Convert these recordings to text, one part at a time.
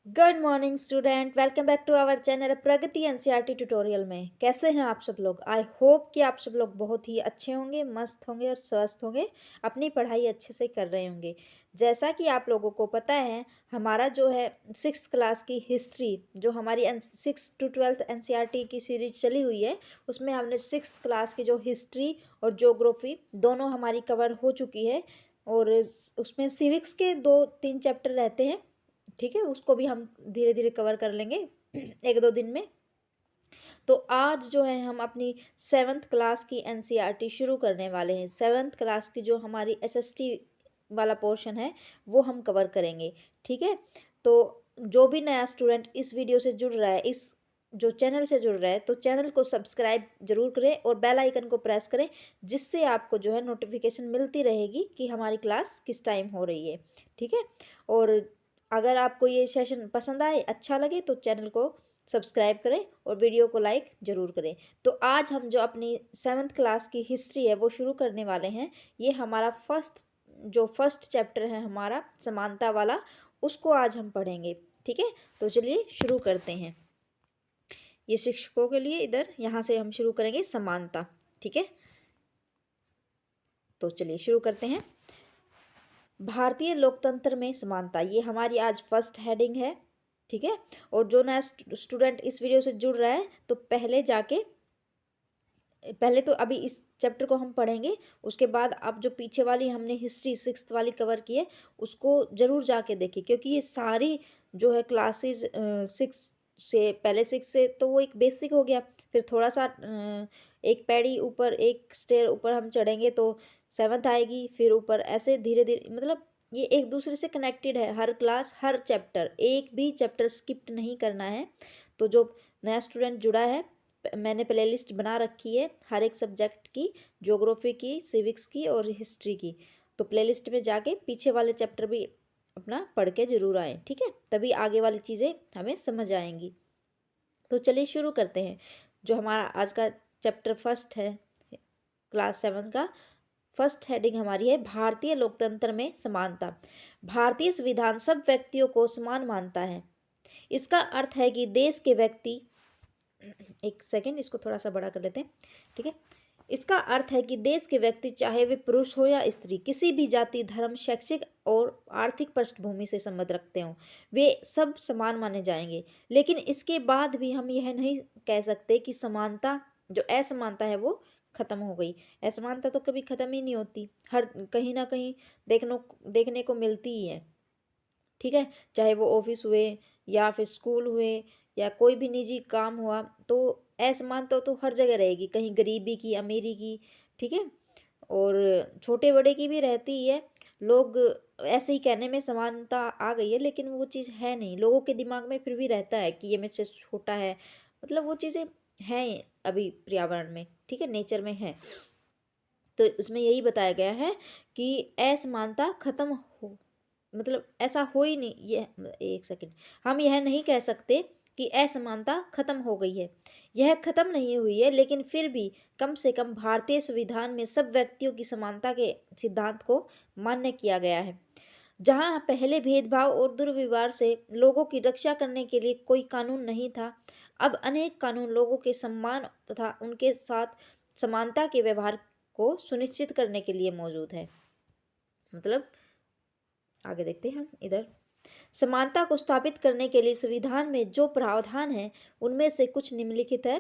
Good morning student, welcome back to our channel Pragati NCERT tutorial में। कैसे हैं आप सब लोग? आई होप कि आप सब लोग बहुत ही अच्छे होंगे, मस्त होंगे और स्वस्थ होंगे, अपनी पढ़ाई अच्छे से कर रहे होंगे। जैसा कि आप लोगों को पता है, हमारा जो है 6th क्लास की हिस्ट्री, जो हमारी 6 to 12th एनसीईआरटी की सीरीज चली हुई है, उसमें हमने 6th क्लास की जो हिस्ट्री और ज्योग्राफी दोनों हमारी कवर हो चुकी है। और उसमें सिविक्स के 2-3 चैप्टर रहते हैं, ठीक है, उसको भी हम धीरे धीरे कवर कर लेंगे 1-2 दिन में। तो आज जो है हम अपनी 7th क्लास की एनसीईआरटी शुरू करने वाले हैं। 7th क्लास की जो हमारी एसएसटी वाला पोर्शन है वो हम कवर करेंगे, ठीक है। तो जो भी नया स्टूडेंट इस वीडियो से जुड़ रहा है, इस जो चैनल से जुड़ रहा है, तो चैनल को सब्सक्राइब जरूर करें और बेल आइकन को प्रेस करें, जिससे आपको जो है नोटिफिकेशन मिलती रहेगी कि हमारी क्लास किस टाइम हो रही है, ठीक है। और अगर आपको ये सेशन पसंद आए, अच्छा लगे, तो चैनल को सब्सक्राइब करें और वीडियो को लाइक ज़रूर करें। तो आज हम जो अपनी 7th क्लास की हिस्ट्री है वो शुरू करने वाले हैं। ये हमारा फर्स्ट चैप्टर है हमारा समानता वाला, उसको आज हम पढ़ेंगे, ठीक है। तो चलिए शुरू करते हैं। ये शिक्षकों के लिए इधर यहाँ से हम शुरू करेंगे समानता, ठीक है। तो चलिए शुरू करते हैं। भारतीय लोकतंत्र में समानता, ये हमारी आज फर्स्ट हेडिंग है, ठीक है। और जो नया स्टूडेंट इस वीडियो से जुड़ रहा है, तो पहले तो अभी इस चैप्टर को हम पढ़ेंगे, उसके बाद अब जो पीछे वाली हमने हिस्ट्री 6th वाली कवर की है, उसको ज़रूर जाके देखिए, क्योंकि ये सारी जो है क्लासेस 6 से, पहले 6 से तो वो एक बेसिक हो गया, फिर थोड़ा सा एक पैड़ी ऊपर, एक स्टेयर ऊपर हम चढ़ेंगे तो 7th आएगी, फिर ऊपर ऐसे धीरे धीरे, मतलब ये एक दूसरे से कनेक्टेड है। हर क्लास, हर चैप्टर, एक भी चैप्टर स्किप नहीं करना है। तो जो नया स्टूडेंट जुड़ा है, मैंने प्लेलिस्ट बना रखी है हर एक सब्जेक्ट की, ज्योग्राफी की, सिविक्स की और हिस्ट्री की। तो प्लेलिस्ट में जाके पीछे वाले चैप्टर भी अपना पढ़ के ज़रूर आएँ, ठीक है, तभी आगे वाली चीज़ें हमें समझ आएंगी। तो चलिए शुरू करते हैं। जो हमारा आज का चैप्टर फर्स्ट है, क्लास 7 का फर्स्ट हेडिंग हमारी है भारतीय लोकतंत्र में समानता। भारतीय संविधान सब व्यक्तियों को समान मानता है। इसका अर्थ है कि देश के व्यक्ति, एक सेकेंड, इसको थोड़ा सा बड़ा कर लेते हैं, ठीक है। इसका अर्थ है कि देश के व्यक्ति, चाहे वे पुरुष हो या स्त्री, किसी भी जाति, धर्म, शैक्षिक और आर्थिक पृष्ठभूमि से संबंध रखते हों, वे सब समान माने जाएंगे। लेकिन इसके बाद भी हम यह नहीं कह सकते कि समानता, जो असमानता है, वो खत्म हो गई। असमानता तो कभी खत्म ही नहीं होती, हर कहीं ना कहीं देखने को मिलती ही है, ठीक है। चाहे वो ऑफिस हुए या फिर स्कूल हुए या कोई भी निजी काम हुआ, तो असमानता तो हर जगह रहेगी, कहीं गरीबी की, अमीरी की, ठीक है। और छोटे बड़े की भी रहती ही है। लोग ऐसे ही कहने में समानता आ गई है, लेकिन वो चीज़ है नहीं, लोगों के दिमाग में फिर भी रहता है कि ये मेरे से छोटा है, मतलब वो चीज़ें हैं अभी पर्यावरण में, ठीक है, नेचर में है। तो उसमें यही बताया गया है कि असमानता खत्म हो, मतलब ऐसा हो ही नहीं, ये एक सेकंड, हम यह नहीं कह सकते कि असमानता खत्म हो गई है। यह खत्म नहीं हुई है, लेकिन फिर भी कम से कम भारतीय संविधान में सब व्यक्तियों की समानता के सिद्धांत को मान्य किया गया है। जहां पहले भेदभाव और दुर्व्यवहार से लोगों की रक्षा करने के लिए कोई कानून नहीं था, अब अनेक कानून लोगों के सम्मान तथा उनके साथ समानता के व्यवहार को सुनिश्चित करने के लिए मौजूद है। मतलब आगे देखते हैं हम इधर। समानता को स्थापित करने के लिए संविधान में जो प्रावधान है, उनमें से कुछ निम्नलिखित है।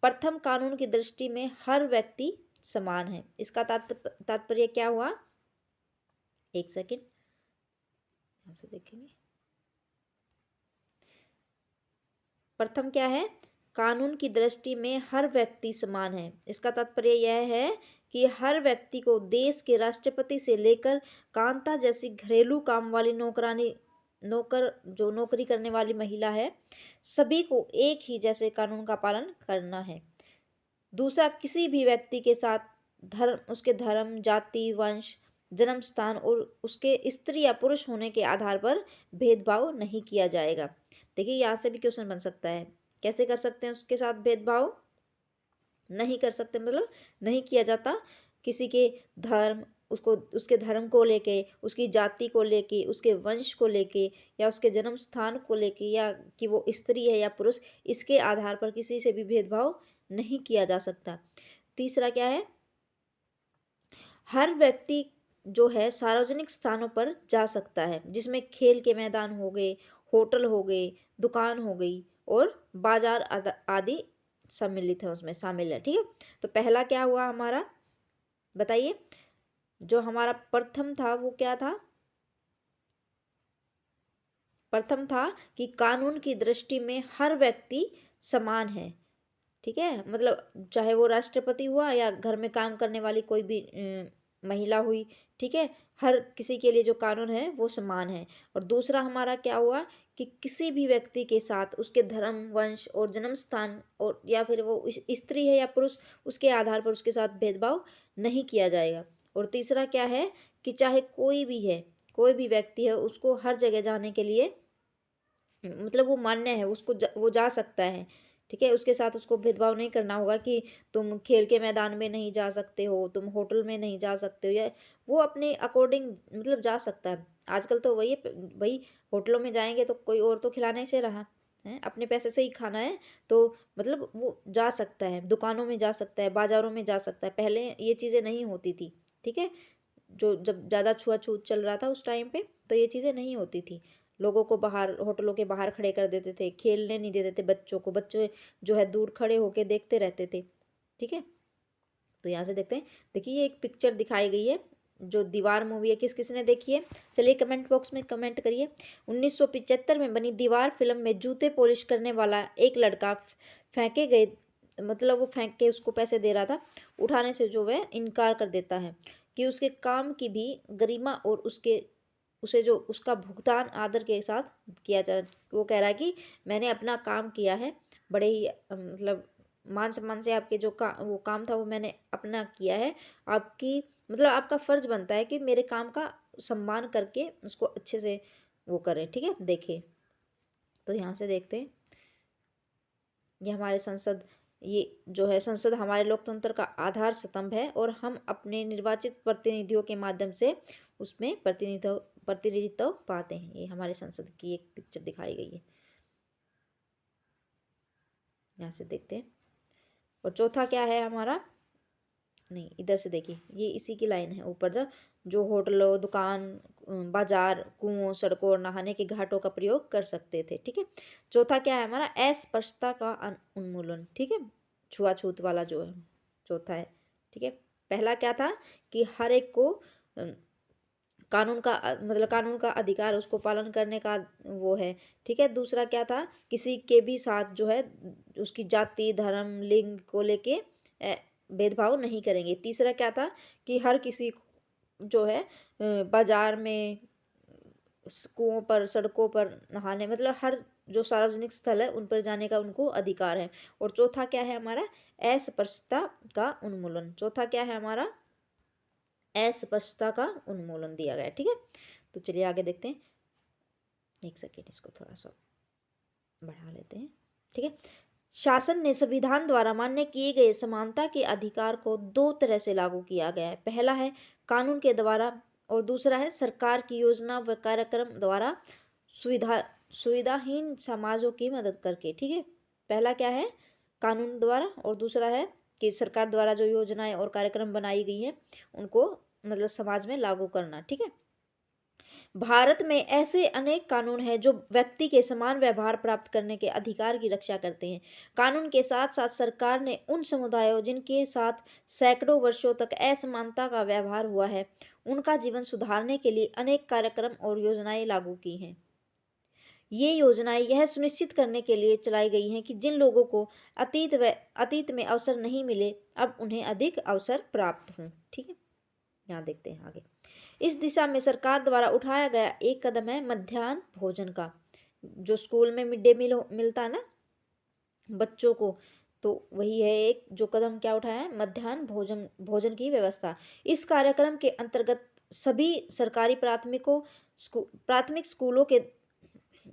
प्रथम, कानून की दृष्टि में हर व्यक्ति समान है। इसका तात्पर्य क्या हुआ, एक सेकंड यहाँ से देखेंगे। प्रथम क्या है, कानून की दृष्टि में हर व्यक्ति समान है। इसका तात्पर्य यह है कि हर व्यक्ति को देश के राष्ट्रपति से लेकर कांता जैसी घरेलू काम वाली जो नौकरी करने वाली महिला है, सभी को एक ही जैसे कानून का पालन करना है। दूसरा, किसी भी व्यक्ति के साथ उसके धर्म, जाति, वंश, जन्म स्थान और उसके स्त्री या पुरुष होने के आधार पर भेदभाव नहीं किया जाएगा। देखिए, यहाँ से भी क्वेश्चन बन सकता है, कैसे कर सकते हैं उसके साथ भेदभाव? नहीं कर सकते, मतलब नहीं किया जाता। किसी के धर्म, उसको उसके धर्म को लेके, उसकी जाति को लेके, उसके वंश को लेके, या उसके जन्म स्थान को लेके, या कि वो स्त्री है या पुरुष, इसके आधार पर किसी से भी भेदभाव नहीं किया जा सकता। तीसरा क्या है, हर व्यक्ति जो है सार्वजनिक स्थानों पर जा सकता है, जिसमें खेल के मैदान हो गए, होटल हो गए, दुकान हो गई और बाजार आदि सम्मिलित है, उसमें शामिल है। ठीक है, तो पहला क्या हुआ हमारा, बताइए। जो हमारा प्रथम था वो क्या था, प्रथम था कि कानून की दृष्टि में हर व्यक्ति समान है। ठीक है, मतलब चाहे वो राष्ट्रपति हुआ या घर में काम करने वाली कोई भी महिला हुई, ठीक है, हर किसी के लिए जो कानून है वो समान है। और दूसरा हमारा क्या हुआ कि किसी भी व्यक्ति के साथ उसके धर्म, वंश और जन्म स्थान, और या फिर वो स्त्री है या पुरुष, उसके आधार पर उसके साथ भेदभाव नहीं किया जाएगा। और तीसरा क्या है कि चाहे कोई भी है, कोई भी व्यक्ति है, उसको हर जगह जाने के लिए मतलब वो मान्य है, उसको वो जा सकता है। ठीक है, उसके साथ उसको भेदभाव नहीं करना होगा कि तुम खेल के मैदान में नहीं जा सकते हो, तुम होटल में नहीं जा सकते हो, या वो अपने अकॉर्डिंग मतलब जा सकता है। आजकल तो वही भाई, होटलों में जाएंगे तो कोई और तो खिलाने से रहा है, अपने पैसे से ही खाना है, तो मतलब वो जा सकता है, दुकानों में जा सकता है, बाजारों में जा सकता है। पहले ये चीज़ें नहीं होती थी। ठीक है, जो जब ज़्यादा छुआछूत चल रहा था उस टाइम पे, तो ये चीज़ें नहीं होती थी। लोगों को बाहर, होटलों के बाहर खड़े कर देते थे, खेलने नहीं देते थे बच्चों को, बच्चे जो है दूर खड़े होके देखते रहते थे। ठीक है, तो यहाँ से देखते हैं। देखिए ये एक पिक्चर दिखाई गई है, जो दीवार मूवी है, किस किस ने देखी है, चलिए कमेंट बॉक्स में कमेंट करिए। 1975 में बनी दीवार फिल्म में जूते पॉलिश करने वाला एक लड़का फेंके गए, मतलब वो फेंक के उसको पैसे दे रहा था, उठाने से जो वह इनकार कर देता है कि उसके काम की भी गरिमा और उसके उसे जो उसका भुगतान आदर के साथ किया जाए। वो कह रहा है कि मैंने अपना काम किया है, बड़े ही मतलब मान सम्मान से आपके जो वो काम था वो मैंने अपना किया है, आपकी मतलब आपका फ़र्ज़ बनता है कि मेरे काम का सम्मान करके उसको अच्छे से वो करें। ठीक है, देखें। तो यहाँ से देखते हैं, ये हमारे संसद, ये जो है संसद हमारे लोकतंत्र का आधार स्तंभ है, और हम अपने निर्वाचित प्रतिनिधियों के माध्यम से उसमें प्रतिनिधित्व पाते हैं। ये हमारे संसद की एक पिक्चर दिखाई गई है, यहाँ से देखते हैं। और चौथा क्या है हमारा, नहीं इधर से देखिए, ये इसी की लाइन है ऊपर, जो होटलों, दुकान, बाजार, कुओं, सड़कों और नहाने के घाटों का प्रयोग कर सकते थे। ठीक है, चौथा क्या है हमारा, अस्पृश्यता का उन्मूलन। ठीक है, छुआछूत वाला जो है चौथा है। ठीक है, पहला क्या था कि हर एक को कानून का मतलब कानून का अधिकार, उसको पालन करने का वो है। ठीक है, दूसरा क्या था, किसी के भी साथ जो है उसकी जाति, धर्म, लिंग को लेके भेदभाव नहीं करेंगे। तीसरा क्या था कि हर किसी को जो है बाजार में, कुओं पर, सड़कों पर नहाने, मतलब हर जो सार्वजनिक स्थल है उन पर जाने का उनको अधिकार है। और चौथा क्या है हमारा, अस्पृश्यता का उन्मूलन। चौथा क्या है हमारा, अस्पृश्यता का उन्मूलन दिया गया है। ठीक है, तो चलिए आगे देखते हैं। एक सेकेंड, इसको थोड़ा सा बढ़ा लेते हैं। ठीक है, शासन ने संविधान द्वारा मान्य किए गए समानता के अधिकार को दो तरह से लागू किया गया है। पहला है कानून के द्वारा, और दूसरा है सरकार की योजना व कार्यक्रम द्वारा सुविधाहीन समाजों की मदद करके। ठीक है, पहला क्या है, कानून द्वारा, और दूसरा है कि सरकार द्वारा जो योजनाएं और कार्यक्रम बनाई गई हैं उनको मतलब समाज में लागू करना। ठीक है, भारत में ऐसे अनेक कानून हैं जो व्यक्ति के समान व्यवहार प्राप्त करने के अधिकार की रक्षा करते हैं। कानून के साथ साथ सरकार ने उन समुदायों जिनके साथ सैकड़ों वर्षों तक असमानता का व्यवहार हुआ है, उनका जीवन सुधारने के लिए अनेक कार्यक्रम और योजनाएं लागू की हैं। ये योजनाएं यह सुनिश्चित करने के लिए चलाई गई हैं कि जिन लोगों को अतीत में अवसर नहीं मिले, अब उन्हें अधिक अवसर प्राप्त हों। ठीक है, यहाँ देखते हैं आगे। इस दिशा में सरकार द्वारा उठाया गया एक कदम है मध्याह्न भोजन का। जो स्कूल में मिड डे मील मिलता है ना बच्चों को, तो वही है एक जो कदम क्या उठाया है, मध्याह्न भोजन की व्यवस्था। इस कार्यक्रम के अंतर्गत सभी सरकारी प्राथमिक स्कूलों के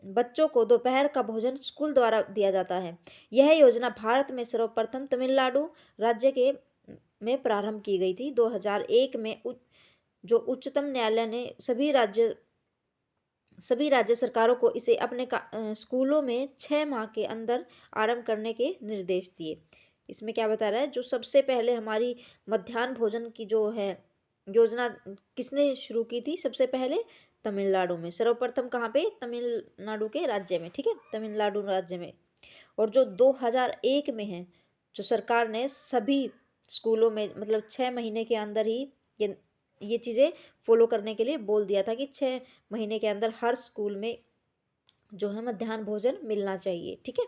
बच्चों को दोपहर का भोजन स्कूल द्वारा दिया जाता है। यह योजना भारत में सर्वप्रथम तमिलनाडु राज्य के में प्रारंभ की गई थी। 2001 में जो उच्चतम न्यायालय ने सभी राज्य सरकारों को इसे अपने स्कूलों में 6 माह के अंदर आरंभ करने के निर्देश दिए। इसमें क्या बता रहा है, जो सबसे पहले हमारी मध्याह्न भोजन की जो है योजना किसने शुरू की थी? सबसे पहले तमिलनाडु में, सर्वप्रथम कहाँ पे? तमिलनाडु के राज्य में, ठीक है, तमिलनाडु राज्य में। और जो 2001 में है, जो सरकार ने सभी स्कूलों में मतलब 6 महीने के अंदर ही ये चीज़ें फॉलो करने के लिए बोल दिया था कि 6 महीने के अंदर हर स्कूल में जो है मध्याह्न भोजन मिलना चाहिए, ठीक है।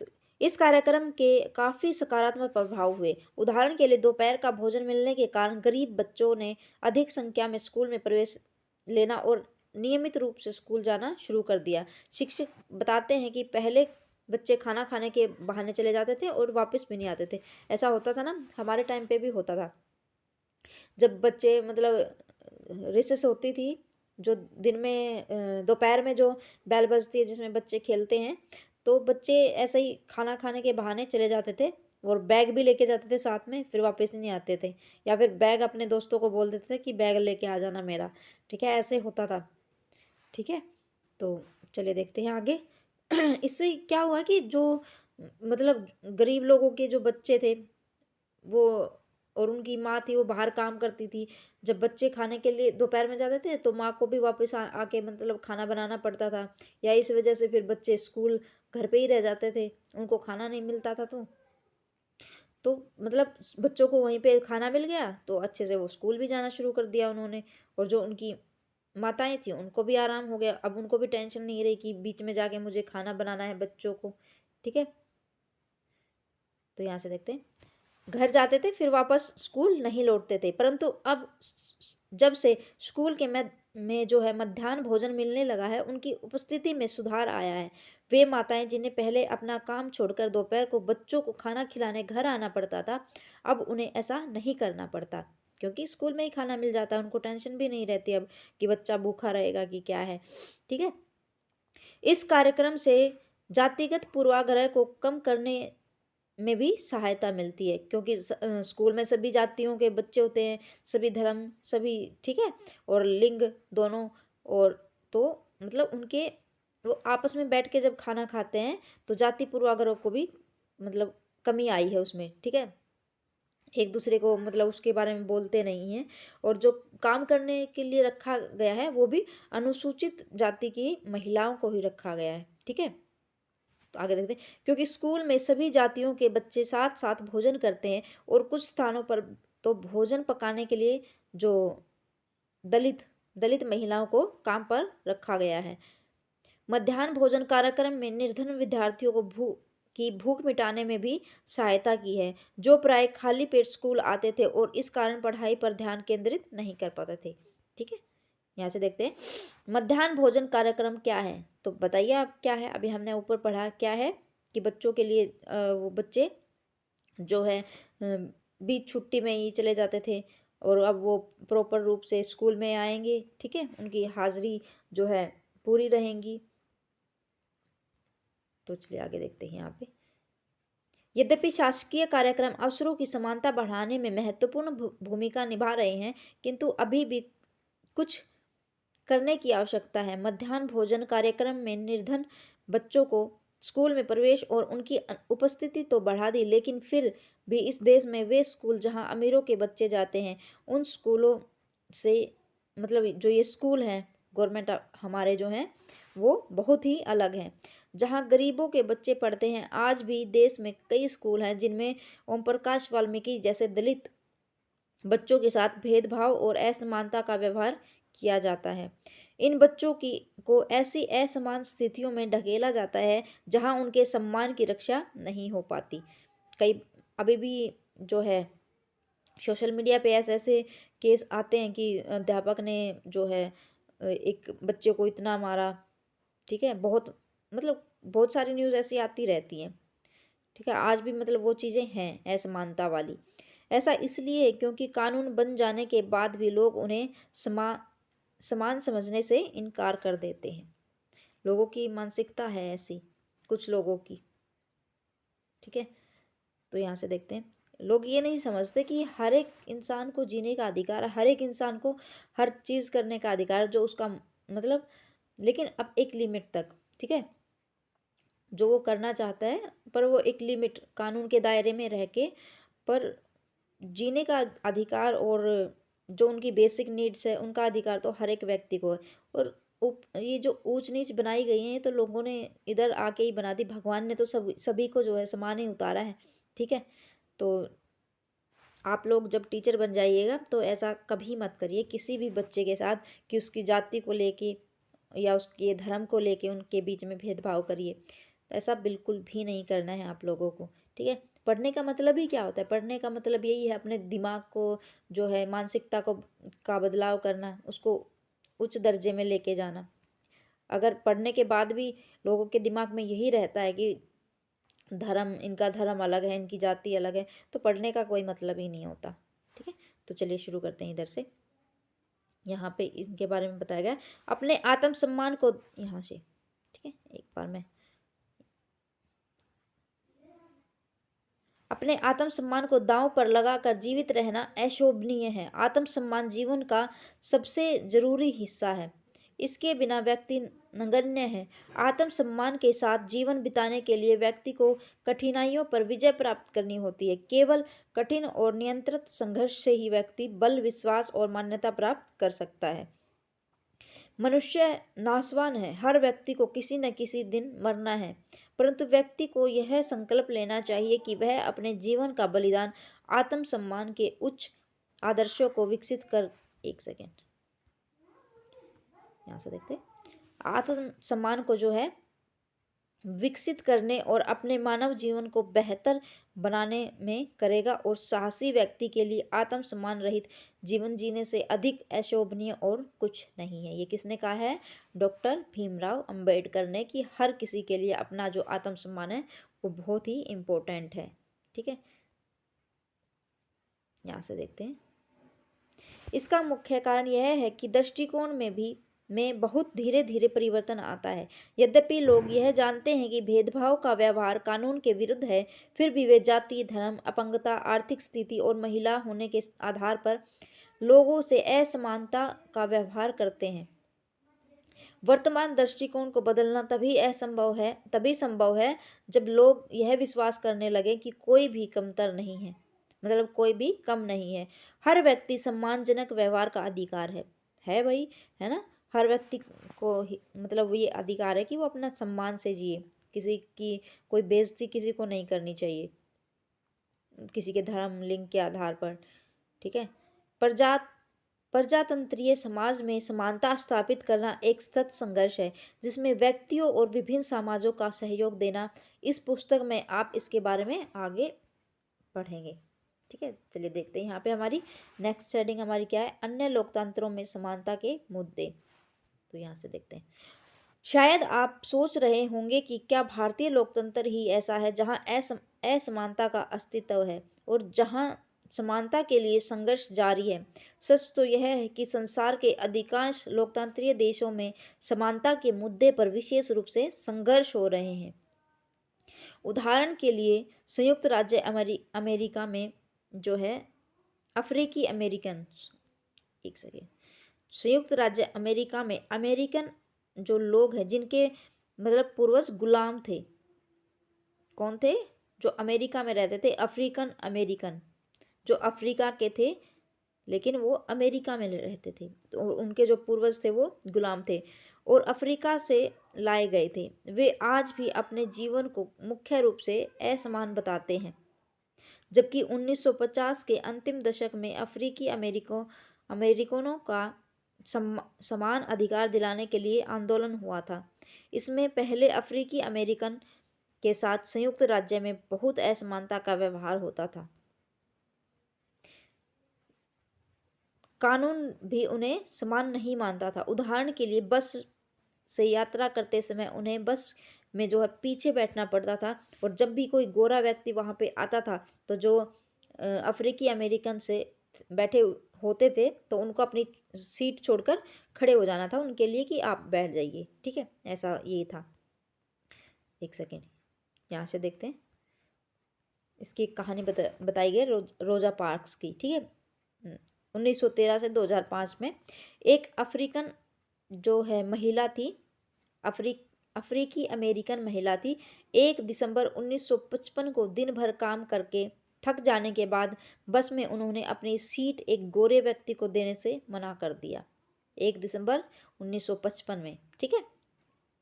तो इस कार्यक्रम के काफ़ी सकारात्मक प्रभाव हुए। उदाहरण के लिए दोपहर का भोजन मिलने के कारण गरीब बच्चों ने अधिक संख्या में स्कूल में प्रवेश लेना और नियमित रूप से स्कूल जाना शुरू कर दिया। शिक्षक बताते हैं कि पहले बच्चे खाना खाने के बहाने चले जाते थे और वापस भी नहीं आते थे। ऐसा होता था ना, हमारे टाइम पे भी होता था। जब बच्चे मतलब रिसेस होती थी, जो दिन में दोपहर में जो बेल बजती है जिसमें बच्चे खेलते हैं, तो बच्चे ऐसे ही खाना खाने के बहाने चले जाते थे और बैग भी लेके जाते थे साथ में, फिर वापस नहीं आते थे। या फिर बैग अपने दोस्तों को बोल देते थे कि बैग लेके आ जाना मेरा, ठीक है, ऐसे होता था, ठीक है। तो चलिए देखते हैं आगे। इससे क्या हुआ कि जो मतलब गरीब लोगों के जो बच्चे थे वो, और उनकी माँ थी वो बाहर काम करती थी। जब बच्चे खाने के लिए दोपहर में जाते थे तो माँ को भी वापस आके मतलब खाना बनाना पड़ता था, या इस वजह से फिर बच्चे स्कूल घर पे ही रह जाते थे, उनको खाना नहीं मिलता था। तो मतलब बच्चों को वहीं पे खाना मिल गया तो अच्छे से वो स्कूल भी जाना शुरू कर दिया उन्होंने। और जो उनकी माताएं थी उनको भी आराम हो गया, अब उनको भी टेंशन नहीं रही कि बीच में जाके मुझे खाना बनाना है बच्चों को, ठीक है। तो यहाँ से देखते हैं, घर जाते थे फिर वापस स्कूल नहीं लौटते थे, परंतु अब जब से स्कूल के में जो है मध्याह्न भोजन मिलने लगा है, उनकी उपस्थिति में सुधार आया है। वे माताएं जिन्हें पहले अपना काम छोड़कर दोपहर को बच्चों को खाना खिलाने घर आना पड़ता था, अब उन्हें ऐसा नहीं करना पड़ता, क्योंकि स्कूल में ही खाना मिल जाता है। उनको टेंशन भी नहीं रहती अब कि बच्चा भूखा रहेगा कि क्या है, ठीक है। इस कार्यक्रम से जातिगत पूर्वाग्रह को कम करने में भी सहायता मिलती है, क्योंकि स्कूल में सभी जातियों के बच्चे होते हैं, सभी धर्म, सभी, ठीक है, और लिंग दोनों। और तो मतलब उनके वो आपस में बैठ के जब खाना खाते हैं तो जाति पूर्वाग्रह को भी मतलब कमी आई है उसमें, ठीक है। एक दूसरे को मतलब उसके बारे में बोलते नहीं हैं। और जो काम करने के लिए रखा गया है वो भी अनुसूचित जाति की महिलाओं को ही रखा गया है, ठीक है। तो आगे देखते हैं, क्योंकि स्कूल में सभी जातियों के बच्चे साथ साथ भोजन करते हैं और कुछ स्थानों पर तो भोजन पकाने के लिए जो दलित दलित महिलाओं को काम पर रखा गया है। मध्याह्न भोजन कार्यक्रम में निर्धन विद्यार्थियों को भूख मिटाने में भी सहायता की है, जो प्राय खाली पेट स्कूल आते थे और इस कारण पढ़ाई पर ध्यान केंद्रित नहीं कर पाते थे, ठीक है। यहाँ से देखते हैं मध्याह्न भोजन कार्यक्रम क्या है, तो बताइए आप क्या है। अभी हमने ऊपर पढ़ा क्या है कि बच्चों के लिए वो बच्चे जो है बीच छुट्टी में ही चले जाते थे और अब वो प्रॉपर रूप से स्कूल में आएंगे, ठीक है, उनकी हाजिरी जो है पूरी रहेंगी। तो चलिए आगे देखते हैं यहाँ पे, यद्यपि शासकीय कार्यक्रम अवसरों की समानता बढ़ाने में महत्वपूर्ण भूमिका निभा रहे हैं, किंतु अभी भी कुछ करने की आवश्यकता है। मध्याह्न भोजन कार्यक्रम में निर्धन बच्चों को स्कूल में प्रवेश और उनकी उपस्थिति तो बढ़ा दी, लेकिन फिर भी इस देश में वे स्कूल जहां अमीरों के बच्चे जाते हैं उन स्कूलों से मतलब जो ये स्कूल हैं गवर्नमेंट हमारे जो हैं वो बहुत ही अलग हैं। जहां गरीबों के बच्चे पढ़ते हैं, आज भी देश में कई स्कूल हैं जिनमें ओम प्रकाश वाल्मीकि जैसे दलित बच्चों के साथ भेदभाव और असमानता का व्यवहार किया जाता है। इन बच्चों की को ऐसी असमान स्थितियों में ढकेला जाता है जहां उनके सम्मान की रक्षा नहीं हो पाती। कई अभी भी जो है सोशल मीडिया पे ऐसे ऐसे केस आते हैं कि अध्यापक ने जो है एक बच्चे को इतना मारा, ठीक है। बहुत मतलब बहुत सारी न्यूज़ ऐसी आती रहती हैं, ठीक है। आज भी मतलब वो चीज़ें हैं असमानता वाली। ऐसा इसलिए क्योंकि कानून बन जाने के बाद भी लोग उन्हें समान समझने से इनकार कर देते हैं। लोगों की मानसिकता है ऐसी, कुछ लोगों की, ठीक है। तो यहाँ से देखते हैं लोग ये नहीं समझते कि हर एक इंसान को जीने का अधिकार है, हर एक इंसान को हर चीज़ करने का अधिकार है जो उसका मतलब, लेकिन अब एक लिमिट तक, ठीक है, जो वो करना चाहता है, पर वो एक लिमिट कानून के दायरे में रह के, पर जीने का अधिकार और जो उनकी बेसिक नीड्स है उनका अधिकार तो हर एक व्यक्ति को है। और ये जो ऊंच नीच बनाई गई है, ये तो लोगों ने इधर आके ही बना दी। भगवान ने तो सभी को जो है समान ही उतारा है, ठीक है। तो आप लोग जब टीचर बन जाइएगा तो ऐसा कभी मत करिए किसी भी बच्चे के साथ कि उसकी जाति को लेके या उसके धर्म को लेके उनके बीच में भेदभाव करिए। तो ऐसा बिल्कुल भी नहीं करना है आप लोगों को, ठीक है। पढ़ने का मतलब ही क्या होता है? पढ़ने का मतलब यही है अपने दिमाग को जो है मानसिकता को का बदलाव करना, उसको उच्च दर्जे में लेके जाना। अगर पढ़ने के बाद भी लोगों के दिमाग में यही रहता है कि धर्म, इनका धर्म अलग है, इनकी जाति अलग है, तो पढ़ने का कोई मतलब ही नहीं होता, ठीक है। तो चलिए शुरू करते हैं इधर से। यहाँ पे इनके बारे में बताया गया है। अपने आत्मसम्मान को यहाँ से, ठीक है, एक बार मैं अपने आत्मसम्मान को दांव पर लगाकर जीवित रहना अशोभनीय है। आत्मसम्मान जीवन का सबसे जरूरी हिस्सा है, इसके बिना व्यक्ति नगण्य है। आत्मसम्मान के साथ जीवन बिताने के लिए व्यक्ति को कठिनाइयों पर विजय प्राप्त करनी होती है। केवल कठिन और नियंत्रित संघर्ष से ही व्यक्ति बल, विश्वास और मान्यता प्राप्त कर सकता है। मनुष्य नासवान है, हर व्यक्ति को किसी न किसी दिन मरना है, परंतु व्यक्ति को यह संकल्प लेना चाहिए कि वह अपने जीवन का बलिदान आत्मसम्मान के उच्च आदर्शों को विकसित कर, एक सेकेंड यहाँ से देखते, आत्मसम्मान को जो है विकसित करने और अपने मानव जीवन को बेहतर बनाने में करेगा। और साहसी व्यक्ति के लिए आत्मसम्मान रहित जीवन जीने से अधिक अशोभनीय और कुछ नहीं है। ये किसने कहा है? डॉक्टर भीमराव अंबेडकर ने, कि हर किसी के लिए अपना जो आत्मसम्मान है वो बहुत ही इम्पोर्टेंट है, ठीक है। यहाँ से देखते हैं, इसका मुख्य कारण यह है कि दृष्टिकोण में बहुत धीरे धीरे परिवर्तन आता है। यद्यपि लोग यह जानते हैं कि भेदभाव का व्यवहार कानून के विरुद्ध है, फिर भी वे जाति, धर्म, अपंगता, आर्थिक स्थिति और महिला होने के आधार पर लोगों से असमानता का व्यवहार करते हैं। वर्तमान दृष्टिकोण को बदलना तभी संभव है जब लोग यह विश्वास करने लगे कि कोई भी कमतर नहीं है, मतलब कोई भी कम नहीं है। हर व्यक्ति सम्मानजनक व्यवहार का अधिकार है भाई, है ना। हर व्यक्ति को मतलब ये अधिकार है कि वो अपना सम्मान से जिए, किसी की कोई बेइज्जती किसी को नहीं करनी चाहिए किसी के धर्म, लिंग के आधार पर, ठीक है। प्रजातंत्रीय समाज में समानता स्थापित करना एक सतत संघर्ष है जिसमें व्यक्तियों और विभिन्न समाजों का सहयोग देना। इस पुस्तक में आप इसके बारे में आगे पढ़ेंगे, ठीक है। चलिए देखते हैं यहाँ पे हमारी नेक्स्ट हेडिंग हमारी क्या है, अन्य लोकतंत्रों में समानता के मुद्दे। तो यहाँ से देखते हैं, शायद आप सोच रहे होंगे कि क्या भारतीय लोकतंत्र ही ऐसा है जहाँ असमानता का अस्तित्व है और जहाँ समानता के लिए संघर्ष जारी है। सच तो यह है कि संसार के अधिकांश लोकतांत्रिक देशों में समानता के मुद्दे पर विशेष रूप से संघर्ष हो रहे हैं। उदाहरण के लिए संयुक्त राज्य अमेरिका में जो है अफ्रीकी अमेरिकन, एक सेकेंड, संयुक्त राज्य अमेरिका में अमेरिकन जो लोग हैं जिनके मतलब पूर्वज गुलाम थे, कौन थे? जो अमेरिका में रहते थे, अफ्रीकन अमेरिकन, जो अफ्रीका के थे लेकिन वो अमेरिका में रहते थे, तो उनके जो पूर्वज थे वो गुलाम थे और अफ्रीका से लाए गए थे। वे आज भी अपने जीवन को मुख्य रूप से असमान बताते हैं, जबकि 1950 के अंतिम दशक में अफ्रीकी अमेरिकनों का समान अधिकार दिलाने के लिए आंदोलन हुआ था। इसमें पहले अफ्रीकी अमेरिकन के साथ संयुक्त राज्य में बहुत असमानता का व्यवहार होता था। कानून भी उन्हें समान नहीं मानता था। उदाहरण के लिए बस से यात्रा करते समय उन्हें बस में जो है पीछे बैठना पड़ता था और जब भी कोई गोरा व्यक्ति वहाँ पे आता था तो जो अफ्रीकी अमेरिकन से बैठे होते थे तो उनको अपनी सीट छोड़कर खड़े हो जाना था उनके लिए कि आप बैठ जाइए, ठीक है। ऐसा ये था। एक सेकेंड यहाँ से देखते हैं, इसकी कहानी बताई गई रोजा पार्क्स की, ठीक है। 1913 से 2005 में एक अफ्रीकन जो है महिला थी, अफ्रीकी अमेरिकन महिला थी। 1 दिसंबर 1955 को दिन भर काम करके थक जाने के बाद बस में उन्होंने अपनी सीट एक गोरे व्यक्ति को देने से मना कर दिया। 1 दिसंबर 1955 में, ठीक है।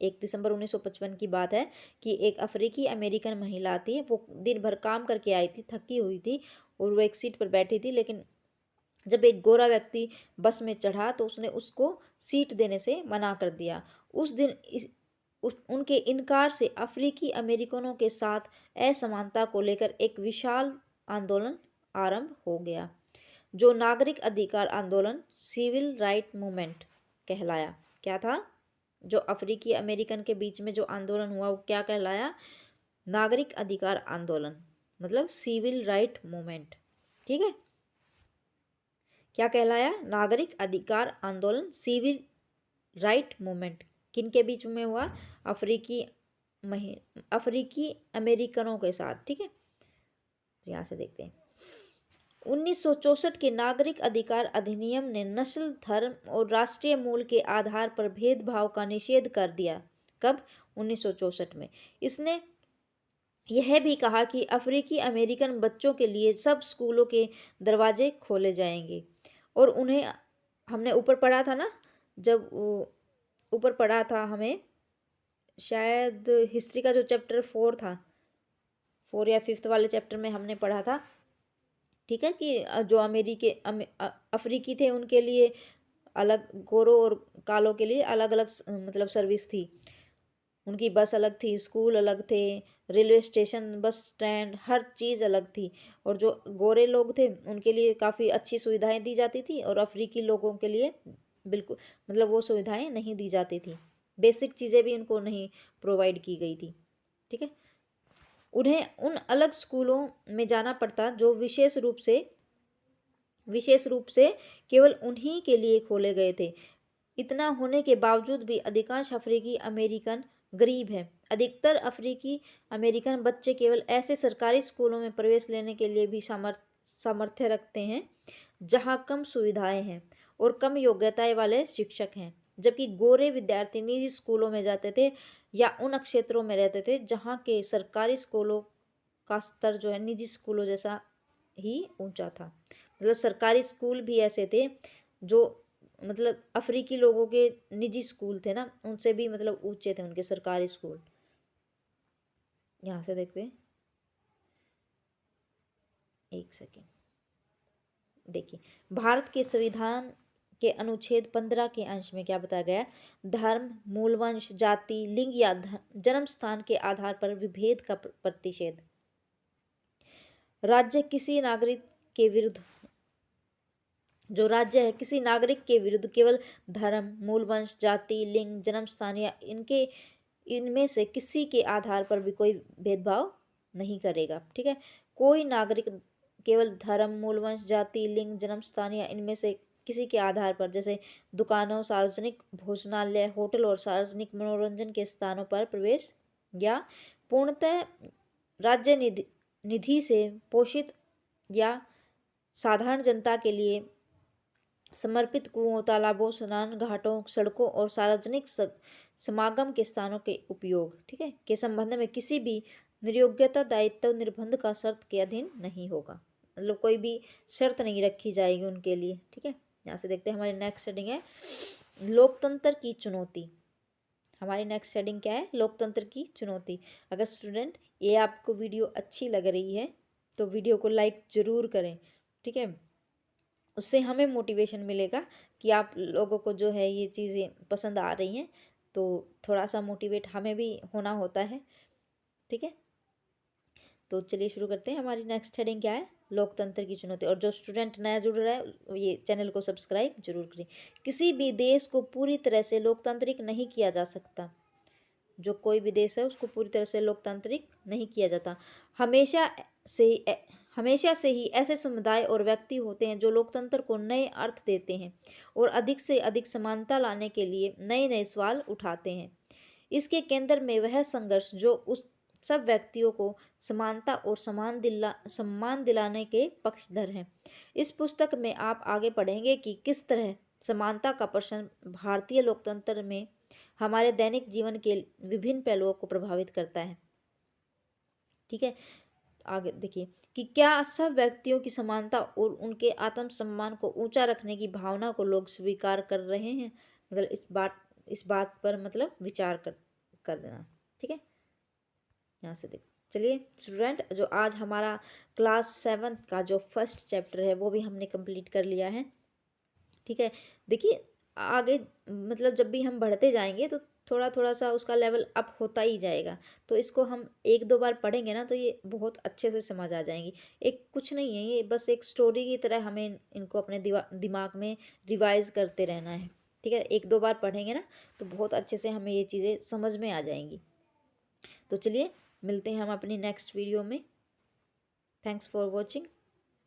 1 दिसंबर 1955 की बात है कि एक अफ्रीकी अमेरिकन महिला थी, वो दिन भर काम करके आई थी, थकी हुई थी और वो एक सीट पर बैठी थी, लेकिन जब एक गोरा व्यक्ति बस में चढ़ा तो उसने उसको सीट देने से मना कर दिया। उस दिन उनके इनकार से अफ्रीकी अमेरिकनों के साथ असमानता को लेकर एक विशाल आंदोलन आरंभ हो गया, जो नागरिक अधिकार आंदोलन, सिविल राइट मूवमेंट कहलाया। क्या था? जो अफ्रीकी अमेरिकन के बीच में जो आंदोलन हुआ वो क्या कहलाया? नागरिक अधिकार आंदोलन, मतलब सिविल राइट मूवमेंट, ठीक है। क्या कहलाया? नागरिक अधिकार आंदोलन, सिविल राइट मूवमेंट। किन के बीच में हुआ? अफ्रीकी अमेरिकनों के साथ, ठीक है। यहाँ से देखते हैं। 1964 के नागरिक अधिकार अधिनियम ने नस्ल, धर्म और राष्ट्रीय मूल के आधार पर भेदभाव का निषेध कर दिया। कब? 1964 में। इसने यह भी कहा कि अफ्रीकी अमेरिकन बच्चों के लिए सब स्कूलों के दरवाजे खोले जाएंगे और उन्हें, हमने ऊपर पढ़ा था ना, जब ऊपर पढ़ा था हमें शायद हिस्ट्री का जो चैप्टर 4 था, 4 या 5 वाले चैप्टर में हमने पढ़ा था, ठीक है, कि जो अफ्रीकी थे उनके लिए अलग, गोरों और कालों के लिए अलग अलग मतलब सर्विस थी। उनकी बस अलग थी, स्कूल अलग थे, रेलवे स्टेशन, बस स्टैंड, हर चीज़ अलग थी। और जो गोरे लोग थे उनके लिए काफ़ी अच्छी सुविधाएं दी जाती थी और अफ्रीकी लोगों के लिए बिल्कुल मतलब वो सुविधाएं नहीं दी जाती थी। बेसिक चीज़ें भी उनको नहीं प्रोवाइड की गई थी, ठीक है। उन्हें उन अलग स्कूलों में जाना पड़ता जो विशेष रूप से केवल उन्हीं के लिए खोले गए थे। इतना होने के बावजूद भी अधिकांश अफ्रीकी अमेरिकन गरीब हैं। अधिकतर अफ्रीकी अमेरिकन बच्चे केवल ऐसे सरकारी स्कूलों में प्रवेश लेने के लिए भी सामर्थ्य रखते हैं जहां कम सुविधाएं हैं और कम योग्यताएं वाले शिक्षक हैं, जबकि गोरे विद्यार्थी निजी स्कूलों में जाते थे या उन क्षेत्रों में रहते थे जहां के सरकारी स्कूलों का स्तर जो है निजी स्कूलों जैसा ही ऊंचा था। मतलब सरकारी स्कूल भी ऐसे थे जो मतलब अफ्रीकी लोगों के निजी स्कूल थे ना, उनसे भी मतलब ऊंचे थे उनके सरकारी स्कूल। यहाँ से देखते हैं, एक सेकेंड, देखिए भारत के संविधान के अनुच्छेद 15 के अंश में क्या बताया गया है? धर्म, मूलवंश, जाति, लिंग या जन्म स्थान के आधार पर विभेद का प्रतिषेध। राज्य किसी नागरिक के विरुद्ध जो राज्य है किसी नागरिक के विरुद्ध केवल धर्म, मूलवंश, जाति, लिंग, जन्म स्थान या इनमें से किसी के आधार पर भी कोई भेदभाव नहीं करेगा, ठीक है। कोई नागरिक केवल धर्म, मूलवंश, जाति, लिंग, जन्म स्थान या इनमें से किसी के आधार पर, जैसे दुकानों, सार्वजनिक भोजनालय, होटल और सार्वजनिक मनोरंजन के स्थानों पर प्रवेश या पूर्णतः राज्य निधि से पोषित या साधारण जनता के लिए समर्पित कुओं, तालाबों, स्नान घाटों, सड़कों और सार्वजनिक समागम के स्थानों के उपयोग, ठीक है, के संबंध में किसी भी निर्योग्यता, दायित्व, निर्बंध का शर्त के अधीन नहीं होगा। मतलब कोई भी शर्त नहीं रखी जाएगी उनके लिए, ठीक है। यहाँ से देखते हैं हमारी नेक्स्ट हेडिंग है लोकतंत्र की चुनौती। हमारी नेक्स्ट हेडिंग क्या है? लोकतंत्र की चुनौती। अगर स्टूडेंट ये आपको वीडियो अच्छी लग रही है तो वीडियो को लाइक ज़रूर करें, ठीक है। उससे हमें मोटिवेशन मिलेगा कि आप लोगों को जो है ये चीज़ें पसंद आ रही हैं, तो थोड़ा सा मोटिवेट हमें भी होना होता है, ठीक है। तो चलिए शुरू करते हैं। हमारी नेक्स्ट हेडिंग क्या है? लोकतंत्र की चुनौती। और जो स्टूडेंट नया जुड़ रहा है ये चैनल को सब्सक्राइब जरूर करें। किसी भी देश को पूरी तरह से लोकतांत्रिक नहीं किया जा सकता। जो कोई भी देश है उसको पूरी तरह से लोकतांत्रिक नहीं किया जाता। हमेशा से ही ऐसे समुदाय और व्यक्ति होते हैं जो लोकतंत्र को नए अर्थ देते हैं और अधिक से अधिक समानता लाने के लिए नए नए सवाल उठाते हैं। इसके केंद्र में वह संघर्ष जो उस सब व्यक्तियों को समानता और सम्मान दिलाने के पक्षधर हैं। इस पुस्तक में आप आगे पढ़ेंगे कि किस तरह समानता का प्रश्न भारतीय लोकतंत्र में हमारे दैनिक जीवन के विभिन्न पहलुओं को प्रभावित करता है। ठीक है, आगे देखिए कि क्या सब व्यक्तियों की समानता और उनके आत्मसम्मान को ऊंचा रखने की भावना को लोग स्वीकार कर रहे हैं। मतलब इस बात पर मतलब विचार कर देना। ठीक है, यहाँ से देख, चलिए स्टूडेंट, जो आज हमारा क्लास 7 का जो फर्स्ट चैप्टर है वो भी हमने कंप्लीट कर लिया है। ठीक है, देखिए आगे मतलब जब भी हम बढ़ते जाएंगे तो थोड़ा थोड़ा सा उसका लेवल अप होता ही जाएगा। तो इसको हम एक दो बार पढ़ेंगे ना तो ये बहुत अच्छे से समझ आ जाएंगी। एक कुछ नहीं है, ये बस एक स्टोरी की तरह हमें इनको अपने दिमाग में रिवाइज करते रहना है। ठीक है, एक दो बार पढ़ेंगे ना तो बहुत अच्छे से हमें ये चीज़ें समझ में आ जाएंगी। तो चलिए मिलते हैं हम अपनी नेक्स्ट वीडियो में। Thanks for watching.